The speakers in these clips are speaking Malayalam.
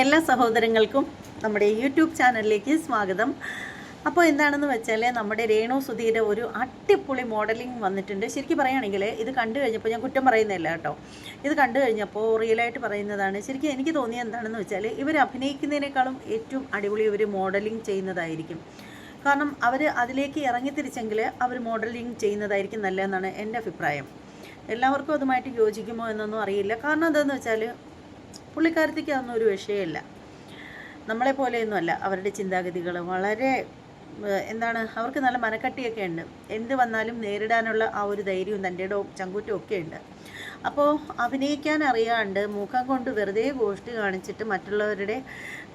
എല്ലാ സഹോദരങ്ങൾക്കും നമ്മുടെ യൂട്യൂബ് ചാനലിലേക്ക് സ്വാഗതം. അപ്പോൾ എന്താണെന്ന് വെച്ചാൽ നമ്മുടെ രേണു സുധീരെ ഒരു അടിപൊളി മോഡലിംഗ് വന്നിട്ടുണ്ട്. ശരിക്കും പറയുകയാണെങ്കിൽ ഇത് കണ്ടു കഴിഞ്ഞപ്പോൾ ഞാൻ കുറ്റം പറയുന്നില്ല കേട്ടോ. ഇത് കണ്ടു കഴിഞ്ഞപ്പോൾ റിയലായിട്ട് പറയുന്നതാണ്. ശരിക്കും എനിക്ക് തോന്നിയത് എന്താണെന്ന് വെച്ചാൽ ഇവർ അഭിനയിക്കുന്നതിനേക്കാളും ഏറ്റവും അടിപൊളി ഇവർ മോഡലിംഗ് ചെയ്യുന്നതായിരിക്കും. കാരണം അവർ അതിലേക്ക് ഇറങ്ങിത്തിരിച്ചെങ്കിൽ അവർ മോഡലിംഗ് ചെയ്യുന്നതായിരിക്കും നല്ലതെന്നാണ് എൻ്റെ അഭിപ്രായം. എല്ലാവർക്കും അതുമായിട്ട് യോജിക്കുമോ എന്നൊന്നും അറിയില്ല. കാരണം എന്താണെന്ന് വെച്ചാൽ പുള്ളിക്കാരത്തേക്ക് അതൊന്നും ഒരു വിഷയമില്ല. നമ്മളെപ്പോലെയൊന്നും അല്ല. അവരുടെ ചിന്താഗതികൾ വളരെ അവർക്ക് നല്ല മനക്കട്ടിയൊക്കെ ഉണ്ട്. എന്ത് വന്നാലും നേരിടാനുള്ള ആ ഒരു ധൈര്യവും തൻ്റെ ഇടവും ചങ്കൂറ്റവും ഒക്കെ ഉണ്ട്. അപ്പോൾ അഭിനയിക്കാൻ അറിയാണ്ട് മുഖം കൊണ്ട് വെറുതെ ഗോഷ്ടി കാണിച്ചിട്ട് മറ്റുള്ളവരുടെ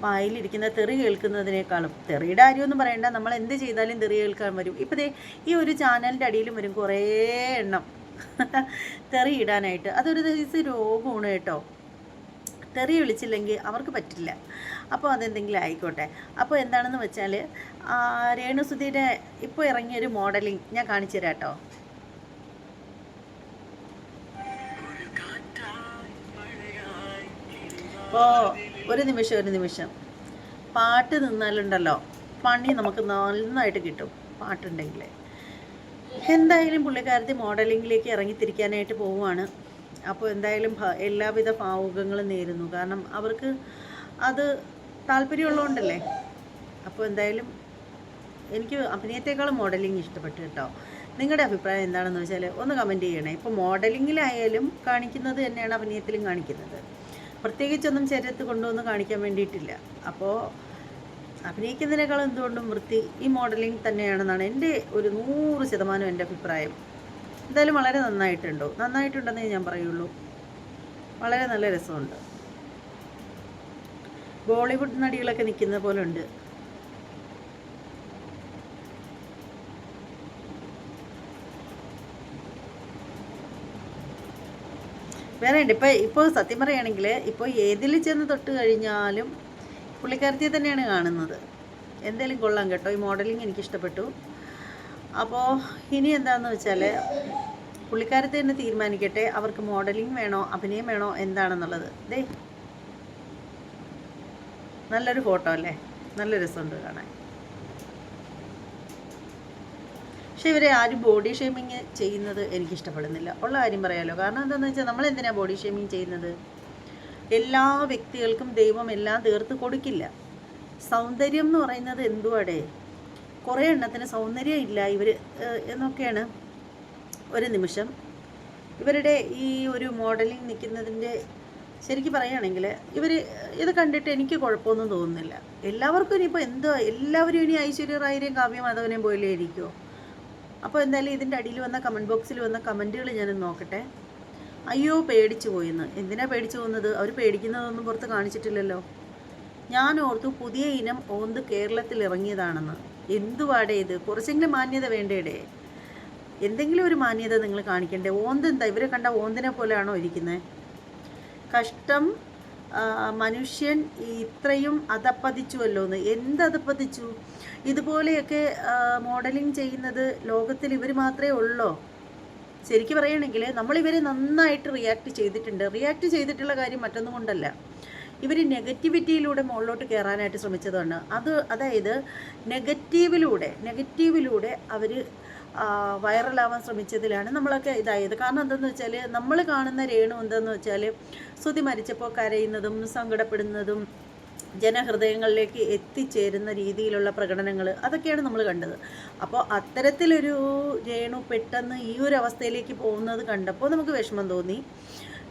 വായിലിരിക്കുന്ന തെറി കേൾക്കുന്നതിനേക്കാളും, തെറിയുടെ കാര്യമൊന്നും പറയണ്ട, നമ്മൾ എന്ത് ചെയ്താലും തെറി കേൾക്കാൻ വരും. ഇപ്പോൾ ഈ ഒരു ചാനലിൻ്റെ അടിയിലും വരും കുറേ എണ്ണം തെറി ഇടാനായിട്ട്. അതൊരു ദിവസം രോഗമാണ് കേട്ടോ. തെറി വിളിച്ചില്ലെങ്കിൽ അവർക്ക് പറ്റില്ല. അപ്പോൾ അതെന്തെങ്കിലും ആയിക്കോട്ടെ. അപ്പോൾ എന്താണെന്ന് വെച്ചാൽ രേണു സുധീരെ ഇപ്പോൾ ഇറങ്ങിയൊരു മോഡലിംഗ് ഞാൻ കാണിച്ചു തരാം കേട്ടോ. അപ്പോൾ ഒരു നിമിഷം പാട്ട് നിന്നാലുണ്ടല്ലോ പണി നമുക്ക് നന്നായിട്ട് കിട്ടും. പാട്ടുണ്ടെങ്കിൽ എന്തായാലും പുള്ളിക്കാരത്തി മോഡലിങ്ങിലേക്ക് ഇറങ്ങിത്തിരിക്കാനായിട്ട് പോവുകയാണ്. അപ്പോൾ എന്തായാലും എല്ലാവിധ ഭാവുകങ്ങളും നേരുന്നു. കാരണം അവർക്ക് അത് താല്പര്യമുള്ളതുകൊണ്ടല്ലേ. അപ്പോൾ എന്തായാലും എനിക്ക് അഭിനയത്തെക്കാളും മോഡലിംഗ് ഇഷ്ടപ്പെട്ടു കേട്ടോ. നിങ്ങളുടെ അഭിപ്രായം എന്താണെന്ന് വെച്ചാൽ ഒന്ന് കമൻറ്റ് ചെയ്യണേ. ഇപ്പോൾ മോഡലിങ്ങിലായാലും കാണിക്കുന്നത് തന്നെയാണ് അഭിനയത്തിലും കാണിക്കുന്നത്. പ്രത്യേകിച്ചൊന്നും ശരീരത്ത് കൊണ്ടുവന്ന് കാണിക്കാൻ വേണ്ടിയിട്ടില്ല. അപ്പോൾ അഭിനയിക്കുന്നതിനേക്കാളും എന്തുകൊണ്ടും വൃത്തി ഈ മോഡലിംഗ് തന്നെയാണെന്നാണ് എൻ്റെ ഒരു 100% എൻ്റെ അഭിപ്രായം. എന്തായാലും വളരെ നന്നായിട്ടുണ്ടെന്നേ ഞാൻ പറയുള്ളൂ. വളരെ നല്ല രസമുണ്ട്. ബോളിവുഡ് നടികളൊക്കെ നിൽക്കുന്ന പോലെ ഉണ്ട്. വേറെ ഉണ്ട്. ഇപ്പോൾ സത്യം പറയുകയാണെങ്കിൽ ഇപ്പോൾ ഏതിൽ ചെന്ന് തൊട്ട് കഴിഞ്ഞാലും പുള്ളിക്കാരത്തിയെ തന്നെയാണ് കാണുന്നത്. എന്തായാലും കൊള്ളാം കേട്ടോ. ഈ മോഡലിംഗ് എനിക്കിഷ്ടപ്പെട്ടു. അപ്പോൾ ഇനി എന്താണെന്ന് വെച്ചാൽ പുള്ളിക്കാരത്തെ തന്നെ തീരുമാനിക്കട്ടെ, അവർക്ക് മോഡലിംഗ് വേണോ അഭിനയം വേണോ എന്താണെന്നുള്ളത്. നല്ലൊരു ഫോട്ടോ അല്ലേ, നല്ല രസമുണ്ട് കാണാൻ. പക്ഷെ ഇവരെ ആരും ബോഡി ഷേമിങ് ചെയ്യുന്നത് എനിക്കിഷ്ടപ്പെടുന്നില്ല. ഉള്ള കാര്യം പറയാമല്ലോ. കാരണം എന്താണെന്ന് വെച്ചാൽ നമ്മളെന്തിനാണ് ബോഡി ഷേമിങ് ചെയ്യുന്നത്? എല്ലാ വ്യക്തികൾക്കും ദൈവം എല്ലാം തീർത്ത് കൊടുക്കില്ല. സൗന്ദര്യം എന്ന് പറയുന്നത് എന്തുവാടേ? കുറേ എണ്ണത്തിന് സൗന്ദര്യം ഇല്ല ഇവർ എന്നൊക്കെയാണ് ഒരു നിമിഷം ഇവരുടെ ഈ ഒരു മോഡലിംഗ് നിൽക്കുന്നതിൻ്റെ. ശരിക്കും പറയുകയാണെങ്കിൽ ഇത് കണ്ടിട്ട് എനിക്ക് കുഴപ്പമൊന്നും തോന്നുന്നില്ല. എല്ലാവർക്കും ഇനിയിപ്പോൾ എല്ലാവരും ഇനി ഐശ്വര്യ റായിരെയും കാവ്യ മാധവനെയും പോയില്ലേ ഇരിക്കുമോ? അപ്പോൾ എന്തായാലും ഇതിൻ്റെ അടിയിൽ വന്ന കമൻറ്റ് ബോക്സിൽ വന്ന കമൻറ്റുകൾ ഞാനൊന്ന് നോക്കട്ടെ. അയ്യോ പേടിച്ചു പോയെന്ന്. എന്തിനാണ് പേടിച്ചു പോകുന്നത്? അവർ പേടിക്കുന്നതൊന്നും പുറത്ത് കാണിച്ചിട്ടില്ലല്ലോ. ഞാൻ ഓർത്തു പുതിയ ഇനം ഓന്ത് കേരളത്തിൽ ഇറങ്ങിയതാണെന്ന്. എന്തുവാടേ ഇത്? കുറച്ചെങ്കിലും മാന്യത വേണ്ടേടേ? എന്തെങ്കിലും ഒരു മാന്യത നിങ്ങൾ കാണിക്കണ്ടേ? ഓന്തെന്താ? ഇവരെ കണ്ട ഓന്തിനെ പോലെയാണോ ഇരിക്കുന്നത്? കഷ്ടം. മനുഷ്യൻ ഇത്രയും അധപ്പതിച്ചുവല്ലോ എന്ന്. എന്തധപ്പതിച്ചു? ഇതുപോലെയൊക്കെ മോഡലിംഗ് ചെയ്യുന്നത് ലോകത്തിൽ ഇവർ മാത്രമേ ഉള്ളൂ. ശരിക്കും പറയുകയാണെങ്കിൽ നമ്മളിവരെ നന്നായിട്ട് റിയാക്ട് ചെയ്തിട്ടുള്ള കാര്യം മറ്റൊന്നും കൊണ്ടല്ല. ഇവർ നെഗറ്റിവിറ്റിയിലൂടെ മുകളിലോട്ട് കയറാനായിട്ട് ശ്രമിച്ചതാണ്. അതായത് നെഗറ്റീവിലൂടെ അവർ വൈറലാവാൻ ശ്രമിച്ചതിലാണ് നമ്മളൊക്കെ ഇതായത്. കാരണം എന്താണെന്ന് വെച്ചാൽ നമ്മൾ കാണുന്ന രേണു എന്താണെന്ന് വെച്ചാൽ ശ്രുതി മരിച്ചപ്പോൾ കരയുന്നതും സങ്കടപ്പെടുന്നതും ജനഹൃദയങ്ങളിലേക്ക് എത്തിച്ചേരുന്ന രീതിയിലുള്ള പ്രകടനങ്ങൾ അതൊക്കെയാണ് നമ്മൾ കണ്ടത്. അപ്പോൾ അത്തരത്തിലൊരു രേണു പെട്ടെന്ന് ഈ ഒരു അവസ്ഥയിലേക്ക് പോകുന്നത് കണ്ടപ്പോൾ നമുക്ക് വിഷമം തോന്നി,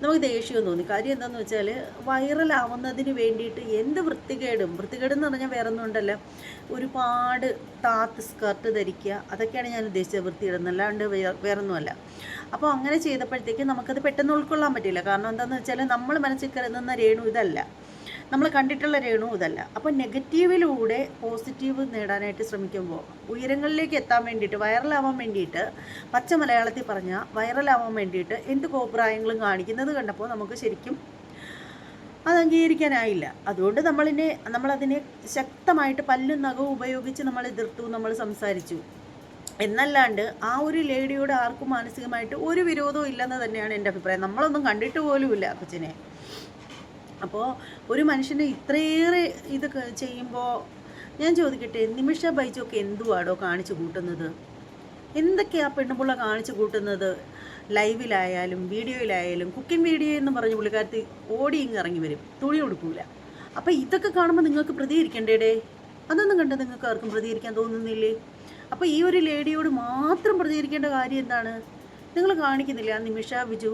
നമുക്ക് ദേഷ്യവും തോന്നി. കാര്യം എന്താണെന്ന് വെച്ചാൽ വൈറലാവുന്നതിന് വേണ്ടിയിട്ട് എന്ത് വൃത്തികേടെന്ന് പറഞ്ഞാൽ വേറെ ഒന്നും ഉണ്ടല്ല. ഒരുപാട് താത്ത് സ്കർട്ട് ധരിക്കുക, അതൊക്കെയാണ് ഞാൻ ഉദ്ദേശിച്ചത് വൃത്തികേടെന്ന്, അല്ലാണ്ട് വേറൊന്നുമല്ല. അപ്പോൾ അങ്ങനെ ചെയ്തപ്പോഴത്തേക്ക് നമുക്കത് പെട്ടെന്ന് ഉൾക്കൊള്ളാൻ പറ്റില്ല. കാരണം എന്താണെന്ന് വെച്ചാൽ നമ്മൾ മനസ്സിൽ കരുതുന്ന രേണു ഇതല്ല, നമ്മൾ കണ്ടിട്ടുള്ള രേണു ഇതല്ല. അപ്പോൾ നെഗറ്റീവിലൂടെ പോസിറ്റീവ് നേടാനായിട്ട് ശ്രമിക്കുമ്പോൾ ഉയരങ്ങളിലേക്ക് എത്താൻ വേണ്ടിയിട്ട്, വൈറലാവാൻ വേണ്ടിയിട്ട്, പച്ച മലയാളത്തിൽ പറഞ്ഞാൽ വൈറലാവാൻ വേണ്ടിയിട്ട് എന്ത് കോപ്രായങ്ങളും കാണിക്കുന്നത് കണ്ടപ്പോൾ നമുക്ക് ശരിക്കും അത് അംഗീകരിക്കാനായില്ല. അതുകൊണ്ട് നമ്മളതിനെ ശക്തമായിട്ട് പല്ലും നഖവും ഉപയോഗിച്ച് നമ്മൾ എതിർത്തു, നമ്മൾ സംസാരിച്ചു. എന്നല്ലാണ്ട് ആ ഒരു ലേഡിയോട് ആർക്കും മാനസികമായിട്ട് ഒരു വിരോധവും ഇല്ലെന്ന് തന്നെയാണ് എൻ്റെ അഭിപ്രായം. നമ്മളൊന്നും കണ്ടിട്ട് പോലുമില്ല കൊച്ചിനെ. അപ്പോൾ ഒരു മനുഷ്യന് ഇത്രയേറെ ഇത് ചെയ്യുമ്പോൾ ഞാൻ ചോദിക്കട്ടെ, നിമിഷ ബൈജൊക്കെ എന്തുവാടോ കാണിച്ചു കൂട്ടുന്നത്? എന്തൊക്കെയാണ് പെണ്ണുപിള്ള കാണിച്ചു കൂട്ടുന്നത്? ലൈവിലായാലും വീഡിയോയിലായാലും കുക്കിംഗ് വീഡിയോ എന്ന് പറഞ്ഞ് പുള്ളിക്കാരത്തി ഓടി ഇങ്ങ് ഇറങ്ങി വരും, തുണി കൊടുക്കൂല. അപ്പോൾ ഇതൊക്കെ കാണുമ്പോൾ നിങ്ങൾക്ക് പ്രതികരിക്കണ്ടേടേ? അതൊന്നും കണ്ട് നിങ്ങൾക്ക് ആർക്കും പ്രതികരിക്കാൻ തോന്നുന്നില്ലേ? അപ്പോൾ ഈ ഒരു ലേഡിയോട് മാത്രം പ്രതികരിക്കേണ്ട കാര്യം എന്താണ്? നിങ്ങൾ കാണിക്കുന്നില്ല. നിമിഷ ബിജു,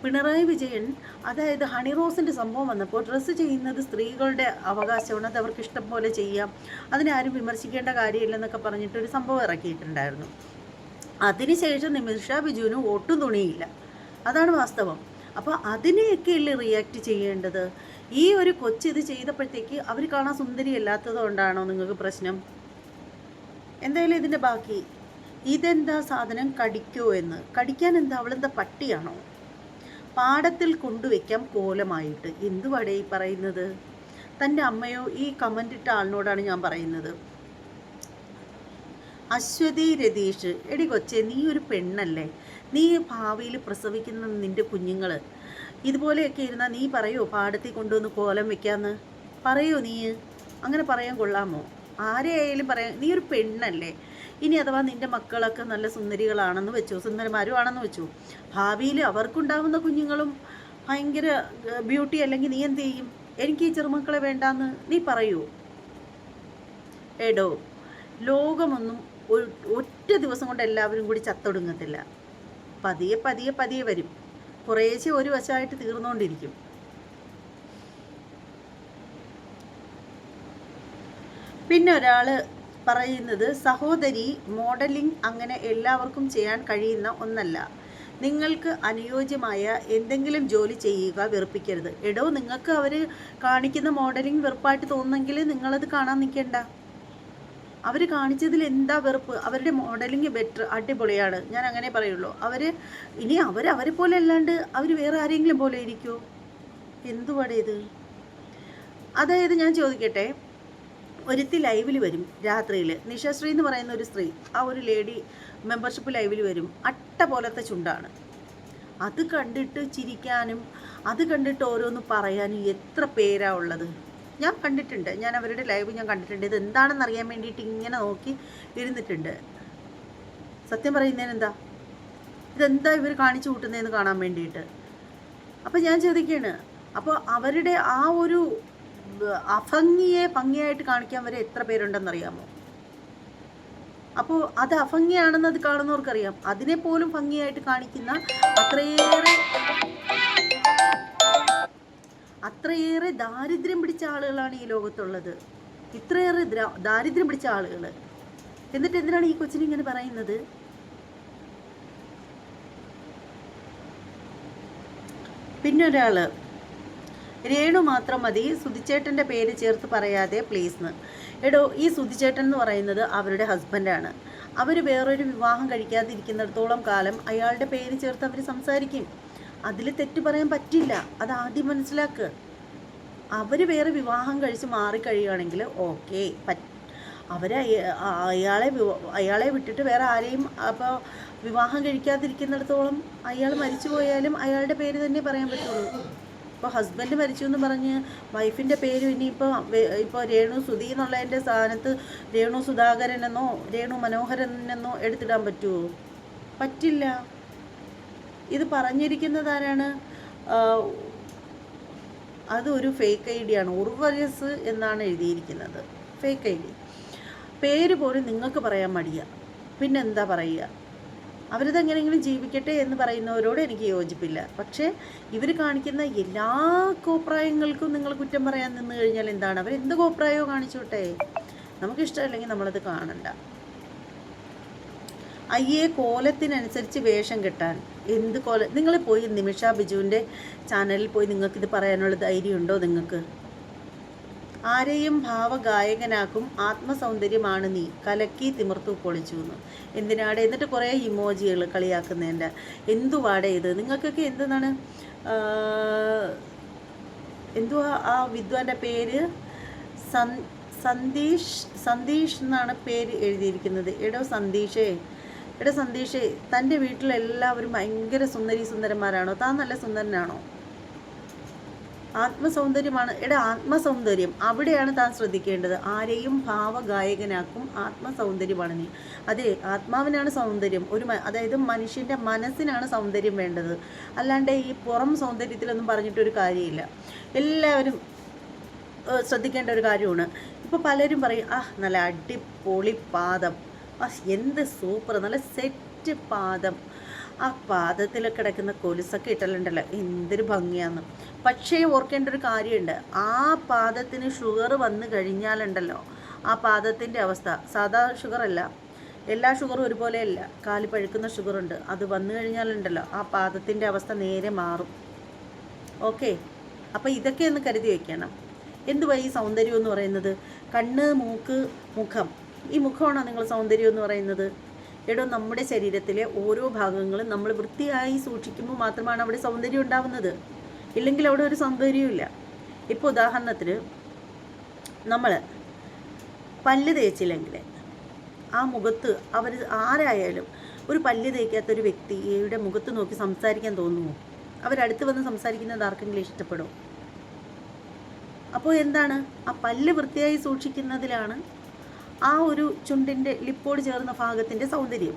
പിണറായി വിജയൻ, അതായത് ഹണി റോസിൻ്റെ സംഭവം വന്നപ്പോൾ ഡ്രസ്സ് ചെയ്യുന്നത് സ്ത്രീകളുടെ അവകാശമാണ്, അത് അവർക്ക് ഇഷ്ടം പോലെ ചെയ്യാം, അതിനാരും വിമർശിക്കേണ്ട കാര്യമില്ലെന്നൊക്കെ പറഞ്ഞിട്ടൊരു സംഭവം ഇറക്കിയിട്ടുണ്ടായിരുന്നു. അതിനുശേഷം നിമിഷ ബിജുവിന് ഒട്ടും തുണിയില്ല. അതാണ് വാസ്തവം. അപ്പോൾ അതിനെയൊക്കെയല്ലേ റിയാക്ട് ചെയ്യേണ്ടത്? ഈ ഒരു ഇത് ചെയ്തപ്പോഴത്തേക്ക് അവർ കാണാൻ സുന്ദരി അല്ലാത്തത് കൊണ്ടാണോ നിങ്ങൾക്ക് പ്രശ്നം? എന്തായാലും ഇതിൻ്റെ ബാക്കി, ഇതെന്താ സാധനം കടിക്കോ എന്ന്. കടിക്കാൻ എന്താ? അവളെന്താ പട്ടിയാണോ? പാടത്തിൽ കൊണ്ടുവയ്ക്കാം കോലമായിട്ട്. എന്തുവാടേ ഈ പറയുന്നത്? തൻ്റെ അമ്മയോ? ഈ കമൻ്റ് ഇട്ട ആളിനോടാണ് ഞാൻ പറയുന്നത്. അശ്വതി രതീഷ്, എടി കൊച്ചേ, നീ ഒരു പെണ്ണല്ലേ? നീ ഭാവിയിൽ പ്രസവിക്കുന്ന നിൻ്റെ കുഞ്ഞുങ്ങൾ ഇതുപോലെയൊക്കെ ഇരുന്നാൽ നീ പറയോ പാടത്തിൽ കൊണ്ടുവന്ന് കോലം വെക്കാമെന്ന്? പറയോ നീ? അങ്ങനെ പറയാൻ കൊള്ളാമോ? ആരെയായാലും പറയാം. നീ ഒരു പെണ്ണല്ലേ? ഇനി അഥവാ നിൻ്റെ മക്കളൊക്കെ നല്ല സുന്ദരികളാണെന്ന് വെച്ചു, സുന്ദരന്മാരും ആണെന്ന് വെച്ചു, ഭാവിയിൽ അവർക്കുണ്ടാവുന്ന കുഞ്ഞുങ്ങളും ഭയങ്കര ബ്യൂട്ടി അല്ലെങ്കിൽ നീ എന്ത് ചെയ്യും? എനിക്ക് ഈ ചെറുമക്കളെ വേണ്ടാന്ന് നീ പറയൂ? എടോ, ലോകമൊന്നും ഒറ്റ ദിവസം കൊണ്ട് എല്ലാവരും കൂടി ചത്തൊടുങ്ങത്തില്ല. പതിയെ പതിയെ പതിയെ വരും. കുറേശ്ശെ ഒരു വശമായിട്ട് തീർന്നുകൊണ്ടിരിക്കും. പിന്നെ ഒരാൾ പറയുന്നത്, സഹോദരി, മോഡലിംഗ് അങ്ങനെ എല്ലാവർക്കും ചെയ്യാൻ കഴിയുന്ന ഒന്നല്ല. നിങ്ങൾക്ക് അനുയോജ്യമായ എന്തെങ്കിലും ജോലി ചെയ്യുക, വെറുപ്പിക്കരുത്. എടോ, നിങ്ങൾക്ക് അവർ കാണിക്കുന്ന മോഡലിംഗ് വെറുപ്പായിട്ട് തോന്നുന്നെങ്കിൽ നിങ്ങളത് കാണാൻ നിൽക്കേണ്ട. അവർ കാണിച്ചതിൽ എന്താ വെറുപ്പ്? അവരുടെ മോഡലിംഗ് ബെറ്റർ, അടിപൊളിയാണ്, ഞാൻ അങ്ങനെ പറയുള്ളൂ. ഇനി അവരെ പോലെ അല്ലാണ്ട് അവർ വേറെ ആരെങ്കിലും പോലെ ഇരിക്കുമോ? എന്തുവാടേ ഇത്? അതായത് ഞാൻ ചോദിക്കട്ടെ, ഒരുത്തി ലൈവിൽ വരും രാത്രിയിൽ, നിഷശ്രീ എന്ന് പറയുന്ന ഒരു സ്ത്രീ, ആ ഒരു ലേഡി മെമ്പർഷിപ്പ് ലൈവിൽ വരും. അട്ട പോലത്തെ ചുണ്ടാണ്. അത് കണ്ടിട്ട് ചിരിക്കാനും അത് കണ്ടിട്ട് ഓരോന്ന് പറയാനും എത്ര പേരാ ഉള്ളത്? ഞാൻ കണ്ടിട്ടുണ്ട്. ഞാൻ അവരുടെ ലൈവ് ഞാൻ കണ്ടിട്ടുണ്ട്. ഇത് എന്താണെന്ന് അറിയാൻ വേണ്ടിയിട്ട് ഇങ്ങനെ നോക്കി ഇരുന്നിട്ടുണ്ട്. സത്യം പറയുന്നതിന് എന്താ? ഇതെന്താ ഇവർ കാണിച്ചു കൂട്ടുന്നതെന്ന് കാണാൻ വേണ്ടിയിട്ട്. അപ്പോൾ ഞാൻ ചോദിക്കുകയാണ്, അപ്പോൾ അവരുടെ ആ ഒരു അഭംഗിയെ ഭംഗിയായിട്ട് കാണിക്കാൻ വരെ എത്ര പേരുണ്ടെന്നറിയാമോ? അപ്പോൾ അത് അഭംഗിയാണെന്ന് അത് കാണുന്നവർക്കറിയാം. അതിനെപ്പോലും ഭംഗിയായിട്ട് കാണിക്കുന്ന അത്രയേറെ ദാരിദ്ര്യം പിടിച്ച ആളുകളാണ് ഈ ലോകത്തുള്ളത്. ഇത്രയേറെ ദാരിദ്ര്യം പിടിച്ച ആളുകൾ. എന്നിട്ട് എന്തിനാണ് ഈ കൊച്ചിനെ ഇങ്ങനെ പറയുന്നത്? പിന്നെ ഒരാൾ, രേണു മാത്രം മതി, സുധിച്ചേട്ടൻ്റെ പേര് ചേർത്ത് പറയാതെ പ്ലീസ്ന്ന്. എടോ, ഈ സുധിച്ചേട്ടൻ എന്ന് പറയുന്നത് അവരുടെ ഹസ്ബൻഡാണ്. അവർ വേറൊരു വിവാഹം കഴിക്കാതിരിക്കുന്നിടത്തോളം കാലം അയാളുടെ പേര് ചേർത്ത് അവർ സംസാരിക്കും. അതിൽ തെറ്റ് പറയാൻ പറ്റില്ല. അത് ആദ്യം മനസ്സിലാക്കുക. അവർ വേറെ വിവാഹം കഴിച്ച് മാറിക്കഴിയുകയാണെങ്കിൽ ഓക്കെ, അയാളെ വിട്ടിട്ട് വേറെ ആരെയും അപ്പോൾ വിവാഹം കഴിക്കാതിരിക്കുന്നിടത്തോളം അയാൾ മരിച്ചു പോയാലും അയാളുടെ പേര് തന്നെ പറയാൻ പറ്റുള്ളൂ. ഇപ്പോൾ ഹസ്ബൻഡ് മരിച്ചു എന്ന് പറഞ്ഞ് വൈഫിൻ്റെ പേര് ഇപ്പോൾ രേണു സുധി എന്നുള്ളതിൻ്റെ സ്ഥാനത്ത് രേണു സുധാകരൻ എന്നോ രേണു മനോഹരൻ എന്നോ എടുത്തിടാൻ പറ്റുമോ? പറ്റില്ല. ഇത് പറഞ്ഞിരിക്കുന്നത് ആരാണ്? അതൊരു ഫേക്ക് ഐ ഡിയാണ്. ഉർവരസ് എന്നാണ് എഴുതിയിരിക്കുന്നത്. Fake I D. പേര് പോലും നിങ്ങൾക്ക് പറയാൻ മടിയ. പിന്നെന്താ പറയുക? അവരിതെങ്ങനെയെങ്കിലും ജീവിക്കട്ടെ എന്ന് പറയുന്നവരോട് എനിക്ക് യോജിപ്പില്ല. പക്ഷേ ഇവർ കാണിക്കുന്ന എല്ലാ കോപ്രായങ്ങൾക്കും നിങ്ങൾ കുറ്റം പറയാൻ നിന്ന് കഴിഞ്ഞാൽ എന്താണ്? അവരെന്ത് കോപ്രായമോ കാണിച്ചോട്ടെ, നമുക്കിഷ്ടമല്ലെങ്കിൽ നമ്മളത് കാണണ്ട. അയ്യേ, കോലത്തിനനുസരിച്ച് വേഷം കെട്ടാൻ എന്ത് കോലം? നിങ്ങൾ പോയി നിമിഷ ബിജുവിൻ്റെ ചാനലിൽ പോയി നിങ്ങൾക്കിത് പറയാനുള്ള ധൈര്യമുണ്ടോ? നിങ്ങൾക്ക് ആരെയും ഭാവഗായകനാക്കും, ആത്മസൗന്ദര്യമാണ് നീ, കലക്കി തിമിർത്തു പൊളിച്ചു എന്ന്. എന്തിനാടെ? എന്നിട്ട് കുറേ ഇമോജികൾ കളിയാക്കുന്നതിൻ്റെ. എന്തുവാടെ ഇത്? നിങ്ങൾക്കൊക്കെ എന്താണ്? എന്തുവാ ആ വിദ്വാൻ്റെ പേര്? സന്തീഷ് എന്നാണ് പേര് എഴുതിയിരിക്കുന്നത്. എടോ സന്തീഷേ, തൻ്റെ വീട്ടിലെല്ലാവരും ഭയങ്കര സുന്ദരന്മാരാണോ? താൻ നല്ല സുന്ദരനാണോ? ആത്മസൗന്ദര്യമാണ്. ആത്മസൗന്ദര്യം അവിടെയാണ് താൻ ശ്രദ്ധിക്കേണ്ടത്. ആരെയും ഭാവഗായകനാക്കും ആത്മസൗന്ദര്യമാണ് നീ. അതെ, ആത്മാവിനാണ് സൗന്ദര്യം. അതായത് മനുഷ്യൻ്റെ മനസ്സിനാണ് സൗന്ദര്യം വേണ്ടത്. അല്ലാണ്ട് ഈ പുറം സൗന്ദര്യത്തിലൊന്നും പറഞ്ഞിട്ടൊരു കാര്യമില്ല. എല്ലാവരും ശ്രദ്ധിക്കേണ്ട ഒരു കാര്യമാണ്. ഇപ്പോൾ പലരും പറയും, നല്ല അടിപൊളി പാദം, എന്ത് സൂപ്പർ, നല്ല സെറ്റ് പാദം, ആ പാദത്തിൽ കിടക്കുന്ന കൊലുസൊക്കെ ഇട്ടലുണ്ടല്ലോ, എന്തൊരു ഭംഗിയാന്ന്. പക്ഷേ ഓർക്കേണ്ട ഒരു കാര്യമുണ്ട്, ആ പാദത്തിന് ഷുഗർ വന്നു കഴിഞ്ഞാലുണ്ടല്ലോ, ആ പാദത്തിൻ്റെ അവസ്ഥ സാധാ ഷുഗറല്ല, എല്ലാ ഷുഗറും ഒരുപോലെയല്ല, കാല് പഴുക്കുന്ന ഷുഗറുണ്ട്. അത് വന്നു കഴിഞ്ഞാലുണ്ടല്ലോ, ആ പാദത്തിൻ്റെ അവസ്ഥ നേരെ മാറും. ഓക്കെ, അപ്പോൾ ഇതൊക്കെ ഒന്ന് കരുതി വയ്ക്കണം. എന്തുവാ ഈ സൗന്ദര്യം എന്ന് പറയുന്നത്? കണ്ണ്, മൂക്ക്, മുഖം, ഈ മുഖമാണോ നിങ്ങൾ സൗന്ദര്യം എന്ന് പറയുന്നത്? നമ്മുടെ ശരീരത്തിലെ ഓരോ ഭാഗങ്ങളും നമ്മൾ വൃത്തിയായി സൂക്ഷിക്കുമ്പോൾ മാത്രമാണ് അവിടെ സൗന്ദര്യം ഉണ്ടാവുന്നത്. ഇല്ലെങ്കിൽ അവിടെ ഒരു സൗന്ദര്യമില്ല. ഇപ്പോൾ ഉദാഹരണത്തിന് നമ്മൾ പല്ല് തേച്ചില്ലെങ്കിൽ ആ മുഖത്ത് ആരായാലും ഒരു പല്ല് തേക്കാത്തൊരു വ്യക്തിയുടെ മുഖത്ത് നോക്കി സംസാരിക്കാൻ തോന്നുമോ? അവരടുത്ത് വന്ന് സംസാരിക്കുന്നത് ആർക്കെങ്കിലും ഇഷ്ടപ്പെടുമോ? അപ്പോൾ എന്താണ്, ആ പല്ല് വൃത്തിയായി സൂക്ഷിക്കുന്നതിലാണ് ആ ഒരു ചുണ്ടിൻ്റെ ലിപ്പോട് ചേർന്ന ഭാഗത്തിൻ്റെ സൗന്ദര്യം.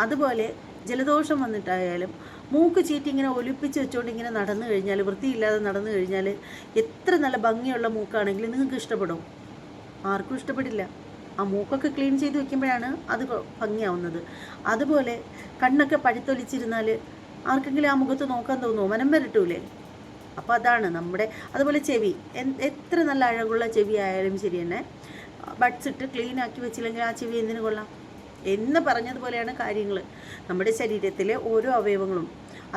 അതുപോലെ ജലദോഷം വന്നിട്ടായാലും മൂക്ക് ചീറ്റി ഇങ്ങനെ ഒലിപ്പിച്ച് വെച്ചുകൊണ്ട് ഇങ്ങനെ നടന്നു കഴിഞ്ഞാൽ, വൃത്തിയില്ലാതെ നടന്നു കഴിഞ്ഞാൽ, എത്ര നല്ല ഭംഗിയുള്ള മൂക്കാണെങ്കിലും നിങ്ങൾക്ക് ഇഷ്ടപ്പെടും? ആർക്കും ഇഷ്ടപ്പെടില്ല. ആ മൂക്കൊക്കെ ക്ലീൻ ചെയ്ത് വെക്കുമ്പോഴാണ് അത് ഭംഗിയാവുന്നത്. അതുപോലെ കണ്ണൊക്കെ പഴുത്തൊലിച്ചിരുന്നാൽ ആർക്കെങ്കിലും ആ മുഖത്ത് നോക്കാൻ തോന്നുമോ? മനം വരട്ടൂലേ? അപ്പോൾ അതാണ് നമ്മുടെ. അതുപോലെ ചെവി, എത്ര നല്ല അഴകുള്ള ചെവി ആയാലും ശരി തന്നെ, ബഡ്സ് ഇട്ട് ക്ലീൻ ആക്കി വെച്ചില്ലെങ്കിൽ ആ ചെവി എന്തിനു കൊള്ളാം എന്ന് പറഞ്ഞതുപോലെയാണ് കാര്യങ്ങൾ. നമ്മുടെ ശരീരത്തിലെ ഓരോ അവയവങ്ങളും,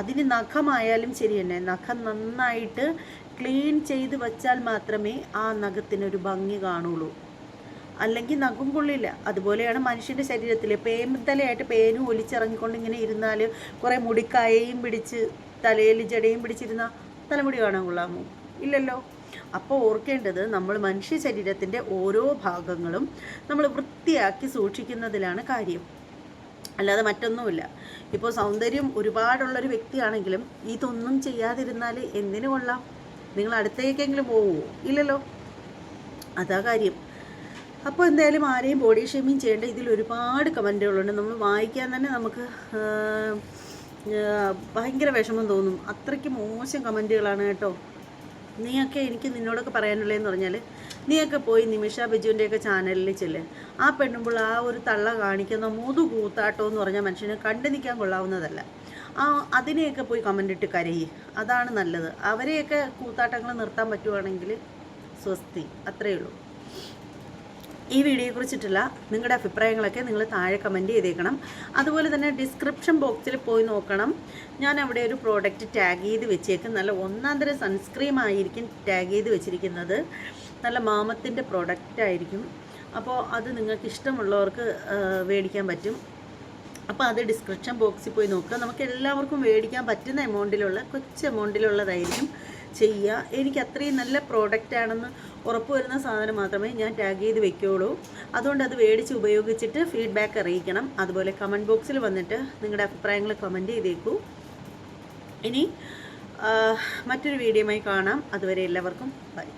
അതിന് നഖമായാലും ശരി തന്നെ, നഖം നന്നായിട്ട് ക്ലീൻ ചെയ്ത് വച്ചാൽ മാത്രമേ ആ നഖത്തിനൊരു ഭംഗി കാണുള്ളൂ, അല്ലെങ്കിൽ നഖം കൊള്ളില്ല. അതുപോലെയാണ് മനുഷ്യൻ്റെ ശരീരത്തിൽ പേന്തലയായിട്ട് പേനും ഒലിച്ചിറങ്ങിക്കൊണ്ട് ഇങ്ങനെ ഇരുന്നാൽ, കുറേ മുടിക്കായയും പിടിച്ച് തലയിൽ ജടയും പിടിച്ചിരുന്ന തലമുടി കാണാൻ കൊള്ളാമോ? ഇല്ലല്ലോ. അപ്പോൾ ഓർക്കേണ്ടത്, നമ്മൾ മനുഷ്യ ശരീരത്തിൻ്റെ ഓരോ ഭാഗങ്ങളും നമ്മൾ വൃത്തിയാക്കി സൂക്ഷിക്കുന്നതിലാണ് കാര്യം, അല്ലാതെ മറ്റൊന്നുമില്ല. ഇപ്പോൾ സൗന്ദര്യം ഒരുപാടുള്ളൊരു വ്യക്തിയാണെങ്കിലും ഇതൊന്നും ചെയ്യാതിരുന്നാൽ എന്തിനു കൊള്ളാം? നിങ്ങൾ അടുത്തേക്കെങ്കിലും പോവുമോ? ഇല്ലല്ലോ. അതാ കാര്യം. അപ്പോൾ എന്തായാലും ആരെയും ബോഡി ഷേമിങ് ചെയ്യേണ്ട. ഇതിൽ ഒരുപാട് കമൻറ്റുകളുണ്ട്, നമ്മൾ വായിക്കാൻ തന്നെ നമുക്ക് ഭയങ്കര വിഷമം തോന്നും. അത്രയ്ക്ക് മോശം കമൻറ്റുകളാണ് കേട്ടോ. നീയൊക്കെ, എനിക്ക് നിന്നോടൊക്കെ പറയാനുള്ളതെന്ന് പറഞ്ഞാൽ, നീയൊക്കെ പോയി നിമിഷ ബിജുവിൻ്റെയൊക്കെ ചാനലിൽ ചെല്ല്. ആ പെണ്ണുമ്പോൾ ആ ഒരു തള്ള കാണിക്കുന്ന കൂത്താട്ടോ എന്ന് പറഞ്ഞാൽ മനുഷ്യന് കണ്ടു നിൽക്കാൻ കൊള്ളാവുന്നതല്ല. അതിനെയൊക്കെ പോയി കമൻ്റ് ഇട്ട് കരയി, അതാണ് നല്ലത്. അവരെയൊക്കെ കൂത്താട്ടങ്ങൾ നിർത്താൻ പറ്റുവാണെങ്കിൽ സ്വസ്തി, അത്രയേ ഉള്ളൂ. ഈ വീഡിയോയെക്കുറിച്ചിട്ടുള്ള നിങ്ങളുടെ അഭിപ്രായങ്ങളൊക്കെ നിങ്ങൾ താഴെ കമൻറ്റ് ചെയ്തേക്കണം. അതുപോലെ തന്നെ ഡിസ്ക്രിപ്ഷൻ ബോക്സിൽ പോയി നോക്കണം, ഞാൻ അവിടെ ഒരു പ്രോഡക്റ്റ് ടാഗ് ചെയ്ത് വെച്ചേക്കും. നല്ല ഒന്നാം തരം സൺസ്ക്രീം ആയിരിക്കും ടാഗ് ചെയ്ത് വെച്ചിരിക്കുന്നത്. നല്ല മാമത്തിൻ്റെ പ്രോഡക്റ്റ് ആയിരിക്കും. അപ്പോൾ അത് നിങ്ങൾക്ക് ഇഷ്ടമുള്ളവർക്ക് മേടിക്കാൻ പറ്റും. അപ്പോൾ അത് ഡിസ്ക്രിപ്ഷൻ ബോക്സിൽ പോയി നോക്കുക. നമുക്ക് എല്ലാവർക്കും മേടിക്കാൻ പറ്റുന്ന എമൗണ്ടിലുള്ള, കൊച്ചു എമൗണ്ടിലുള്ളതായിരിക്കും ചെയ്യുക. എനിക്ക് അത്രയും നല്ല പ്രോഡക്റ്റ് ആണെന്ന് ഉറപ്പ് വരുന്ന സാധനം മാത്രമേ ഞാൻ ടാഗ് ചെയ്ത് വെക്കുകയുള്ളൂ. അതുകൊണ്ട് അത് മേടിച്ച് ഉപയോഗിച്ചിട്ട് ഫീഡ്ബാക്ക് അറിയിക്കണം. അതുപോലെ കമൻറ്റ് ബോക്സിൽ വന്നിട്ട് നിങ്ങളുടെ അഭിപ്രായങ്ങൾ കമൻറ്റ് ചെയ്തേക്കൂ. ഇനി മറ്റൊരു വീഡിയോയുമായി കാണാം. അതുവരെ എല്ലാവർക്കും ബൈ.